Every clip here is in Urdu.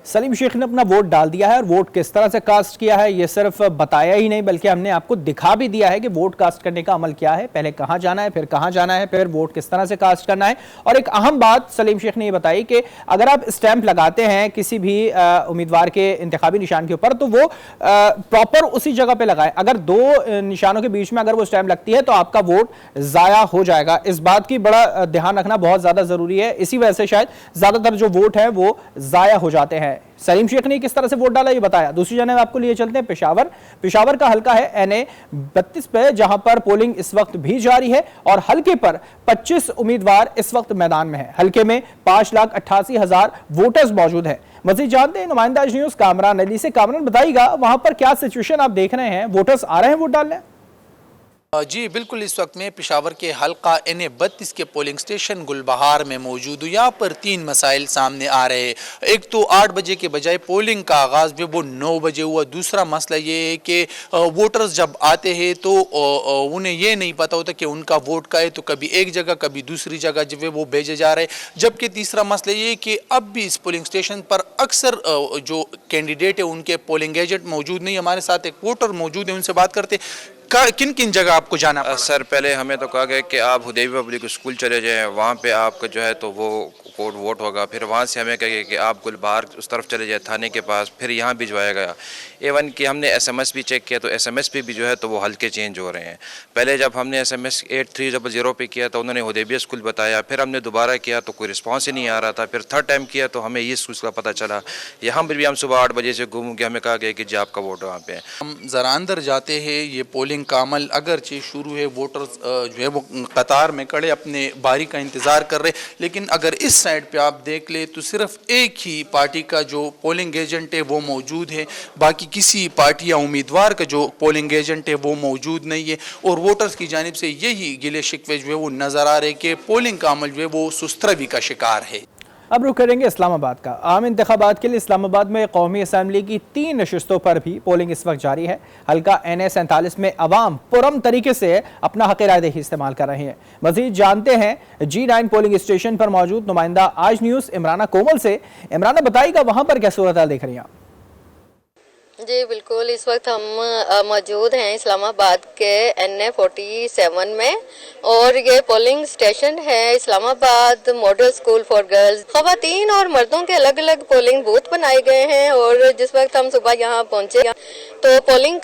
سلیم شیخ نے اپنا ووٹ ڈال دیا ہے اور ووٹ کس طرح سے کاسٹ کیا ہے یہ صرف بتایا ہی نہیں بلکہ ہم نے آپ کو دکھا بھی دیا ہے کہ ووٹ کاسٹ کرنے کا عمل کیا ہے، پہلے کہاں جانا ہے، پھر کہاں جانا ہے، پھر ووٹ کس طرح سے کاسٹ کرنا ہے۔ اور ایک اہم بات سلیم شیخ نے یہ بتائی کہ اگر آپ اسٹیمپ لگاتے ہیں کسی بھی امیدوار کے انتخابی نشان کے اوپر تو وہ پراپر اسی جگہ پہ لگائے، اگر دو نشانوں کے بیچ میں اگر وہ اسٹیمپ لگتی ہے تو آپ کا ووٹ ضائع ہو جائے گا۔ اس بات کی بڑا دھیان رکھنا بہت زیادہ ضروری ہے، اسی وجہ سے شاید زیادہ تر جو ووٹ ہے وہ ضائع ہو جاتے ہیں۔ سلیم شیخ نے کس طرح سے ووٹ ڈالا یہ بتایا۔ دوسری جانب آپ کو لیے چلتے ہیں پشاور کا حلقہ ہے NA 32 پہ، جہاں پر پولنگ اس وقت بھی جاری ہے اور حلقے پر 25 امیدوار اس وقت میدان میں ہیں۔ حلقے میں 5,88,000 ووٹرز موجود ہیں۔ مزید جانتے ہیں نمائندہ آج نیوز کامران علی سے۔ کامران بتائیے گا وہاں پر کیا سچویشن آپ دیکھ رہے ہیں، ووٹرز آ رہے ہیں ووٹ ڈالنے؟ جی بالکل، اس وقت میں پشاور کے حلقہ NA 32 کے پولنگ سٹیشن گلبہار میں موجود ہوں۔ یہاں پر 3 مسائل سامنے آ رہے ہیں۔ ایک تو 8 بجے کے بجائے پولنگ کا آغاز بھی وہ 9 بجے ہوا۔ دوسرا مسئلہ یہ ہے کہ ووٹرز جب آتے ہیں تو انہیں یہ نہیں پتا ہوتا کہ ان کا ووٹ کا ہے، تو کبھی ایک جگہ کبھی دوسری جگہ جو ہے وہ بھیجے جا رہے ہیں۔ جبکہ تیسرا مسئلہ یہ ہے کہ اب بھی اس پولنگ سٹیشن پر اکثر جو کینڈیڈیٹ ہیں ان کے پولنگ ایجنٹ موجود نہیں۔ ہمارے ساتھ ایک ووٹر موجود ہیں، ان سے بات کرتے ہیں۔ کن کن جگہ آپ کو جانا پڑا؟ سر پہلے ہمیں تو کہا گیا کہ آپ حدیبیہ پبلک اسکول چلے جائیں، وہاں پہ آپ کا جو ہے تو وہ کوڈ ووٹ ہوگا۔ پھر وہاں سے ہمیں کہا گیا کہ آپ گلبہار اس طرف چلے جائیں تھانے کے پاس، پھر یہاں بھجوایا گیا۔ ایون کہ ہم نے SMS بھی چیک کیا تو SMS پہ بھی جو ہے تو وہ حلقے چینج ہو رہے ہیں۔ پہلے جب ہم نے SMS 8300 پہ کیا تو انہوں نے حدیبیہ اسکول بتایا، پھر ہم نے دوبارہ کیا تو کوئی رسپانس ہی نہیں آ رہا تھا، پھر تھرڈ ٹائم کیا تو ہمیں یہ سوچ کا پتہ چلا۔ یہاں پر بھی ہم صبح 8 بجے سے گھوم کے ہمیں کہا گیا کہ جی آپ کا ووٹ وہاں پہ ہے۔ ہم ذرا اندر جاتے ہیں۔ یہ پولنگ کا عمل اگرچہ شروع ہے، ووٹرز جو ہے وہ قطار میں کھڑے اپنے باری کا انتظار کر رہے، لیکن اگر اس سائڈ پہ آپ دیکھ لیں تو صرف ایک ہی پارٹی کا جو پولنگ ایجنٹ ہے وہ موجود ہے، باقی کسی پارٹی یا امیدوار کا جو پولنگ ایجنٹ ہے وہ موجود نہیں ہے۔ اور ووٹرز کی جانب سے یہی گلے شکوے جو ہے وہ نظر آ رہے کہ پولنگ کا عمل جو ہے وہ سست روی کا شکار ہے۔ اب رخ کریں گے اسلام آباد کا۔ عام انتخابات کے لیے اسلام آباد میں قومی اسمبلی کی 3 نشستوں پر بھی پولنگ اس وقت جاری ہے۔ حلقہ NA 47 میں عوام پرامن طریقے سے اپنا حق رائے دہی استعمال کر رہے ہیں۔ مزید جانتے ہیں G9 پولنگ اسٹیشن پر موجود نمائندہ آج نیوز عمرانہ کومل سے۔ عمرانہ بتائیے گا وہاں پر کیا صورتحال دیکھ رہی ہیں آپ؟ جی بالکل، اس وقت ہم موجود ہیں اسلام آباد کے NA 47 میں اور یہ پولنگ سٹیشن ہے اسلام آباد ماڈل اسکول فار گرلز۔ خواتین اور مردوں کے الگ الگ پولنگ بوتھ بنائے گئے ہیں اور جس وقت ہم صبح یہاں پہنچے تو پولنگ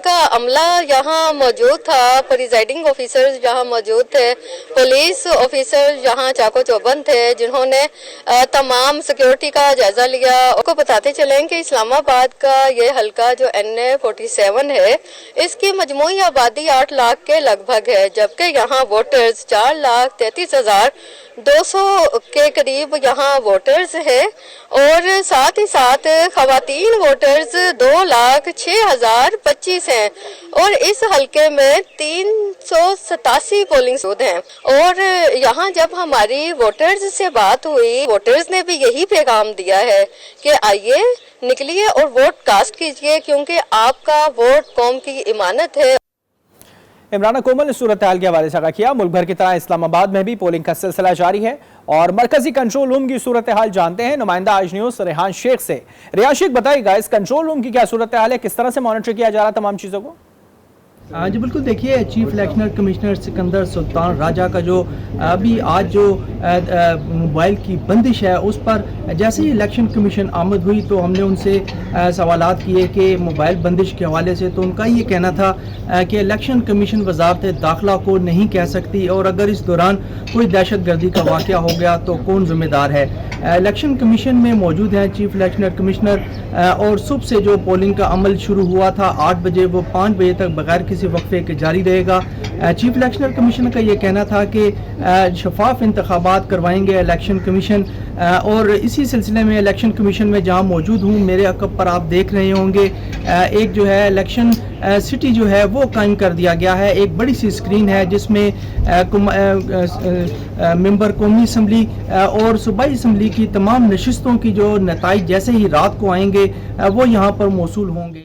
کا عملہ یہاں موجود تھا، پریزائڈنگ آفیسرز یہاں موجود تھے، پولیس آفیسر یہاں چاقو چوبند تھے جنہوں نے تمام سیکیورٹی کا جائزہ لیا۔ آپ کو بتاتے چلیں کہ اسلام آباد کا یہ حلقہ جو NA 47 ہے اس کی مجموعی آبادی 8 لاکھ کے لگ بھگ ہے، جبکہ یہاں ووٹرز 4,33,200 کے قریب یہاں ووٹرز ہے اور ساتھ ہی ساتھ خواتین ووٹرز 2,06,025 ہیں اور اس حلقے میں 387 پولنگ بوتھ ہیں۔ اور یہاں جب ہماری ووٹرز سے بات ہوئی، ووٹرز نے بھی یہی پیغام دیا ہے کہ آئیے نکلیے اور ووٹ کاسٹ کیجئے کیونکہ آپ کا ووٹ قوم کی امانت ہے۔ عمرانہ کومل نے صورتحال کے حوالے سے آگاہ کیا۔ ملک بھر کی طرح اسلام آباد میں بھی پولنگ کا سلسلہ جاری ہے اور مرکزی کنٹرول روم کی صورتحال جانتے ہیں نمائندہ آج نیوز ریحان شیخ سے۔ ریحان شیخ بتائیے گا اس کنٹرول روم کی کیا صورتحال ہے، کس طرح سے مانیٹر کیا جا رہا تمام چیزوں کو؟ جی بالکل، دیکھیے چیف الیکشنل کمشنر سکندر سلطان راجہ کا جو ابھی آج جو موبائل کی بندش ہے اس پر جیسے ہی الیکشن کمیشن آمد ہوئی تو ہم نے ان سے سوالات کیے کہ موبائل بندش کے حوالے سے، تو ان کا یہ کہنا تھا کہ الیکشن کمیشن وزارت داخلہ کو نہیں کہہ سکتی اور اگر اس دوران کوئی دہشت گردی کا واقعہ ہو گیا تو کون ذمہ دار ہے۔ الیکشن کمیشن میں موجود ہیں چیف الیکشنل کمشنر اور صبح سے جو پولنگ کا عمل شروع ہوا تھا 8 بجے وہ 5 بجے تک بغیر کسی وقفے کے جاری رہے گا۔ چیف الیکشنل کمیشن کا یہ کہنا تھا کہ شفاف انتخابات کروائیں گے الیکشن کمیشن، اور اسی سلسلے میں الیکشن کمیشن میں جہاں موجود ہوں میرے عقب پر آپ دیکھ رہے ہوں گے ایک جو ہے الیکشن سٹی جو ہے وہ قائم کر دیا گیا ہے۔ ایک بڑی سی اسکرین ہے جس میں ممبر قومی اسمبلی اور صوبائی اسمبلی کی تمام نشستوں کی جو نتائج جیسے ہی رات کو آئیں گے وہ یہاں پر موصول ہوں گے۔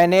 NA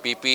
PP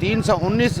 319